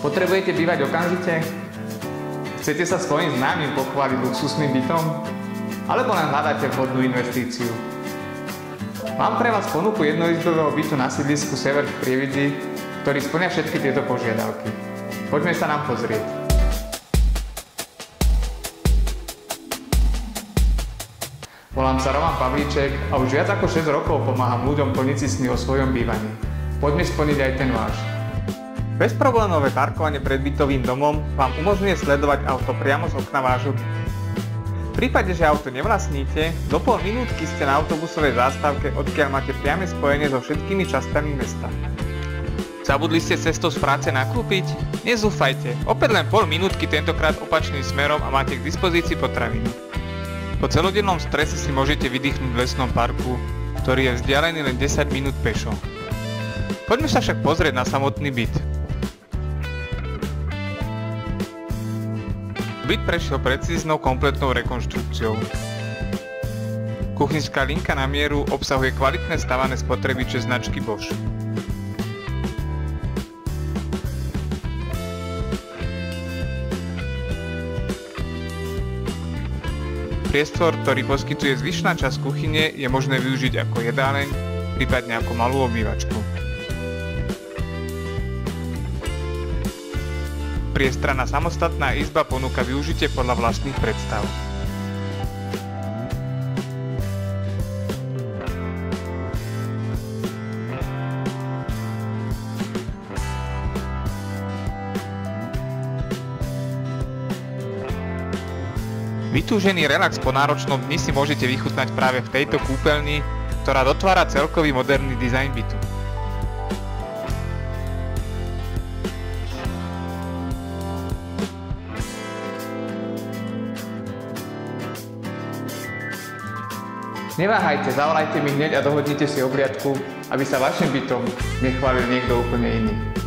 Potrebujete bývať okamžite? Chcete sa svojim známym pochváliť luxusným bytom? Alebo len hľadáte vhodnú investíciu? Mám pre vás ponuku jednoizbového bytu na sídlisku Sever v Prievidzi, ktorý spĺňa všetky tieto požiadavky. Poďme sa nám pozrieť. Volám sa Roman Pavlíček a už viac ako 6 rokov pomáham ľuďom plniť si sny o svojom bývaní. Poďme splniť aj ten váš. Bezproblémové parkovanie pred bytovým domom vám umožňuje sledovať auto priamo z okna vášho bytu. V prípade, že auto nevlastníte, do pol minútky ste na autobusovej zástavke, odkiaľ máte priame spojenie so všetkými časťami mesta. Zabudli ste cestou z práce nakúpiť? Nezúfajte, opäť len pol minútky, tentokrát opačným smerom a máte k dispozícii potraviny. Po celodennom strese si môžete vydýchnuť v lesnom parku, ktorý je vzdialený len 10 minút pešo. Poďme sa však pozrieť na samotný byt. Byt prešiel precíznou kompletnou rekonštrukciou. Kuchynská linka na mieru obsahuje kvalitné stavané spotrebiče značky Bosch. Priestor, ktorý poskytuje zvyšná časť kuchyne, je možné využiť ako jedáleň, prípadne ako malú obývačku. Priestranná samostatná izba ponúka využitie podľa vlastných predstav. Vytúžený relax po náročnom dni si môžete vychutnať práve v tejto kúpeľni, ktorá dotvára celkový moderný dizajn bytu. Neváhajte, zavolajte mi hneď a dohodnite si obliadku, aby sa vašim bytom nechválil niekto úplne iný.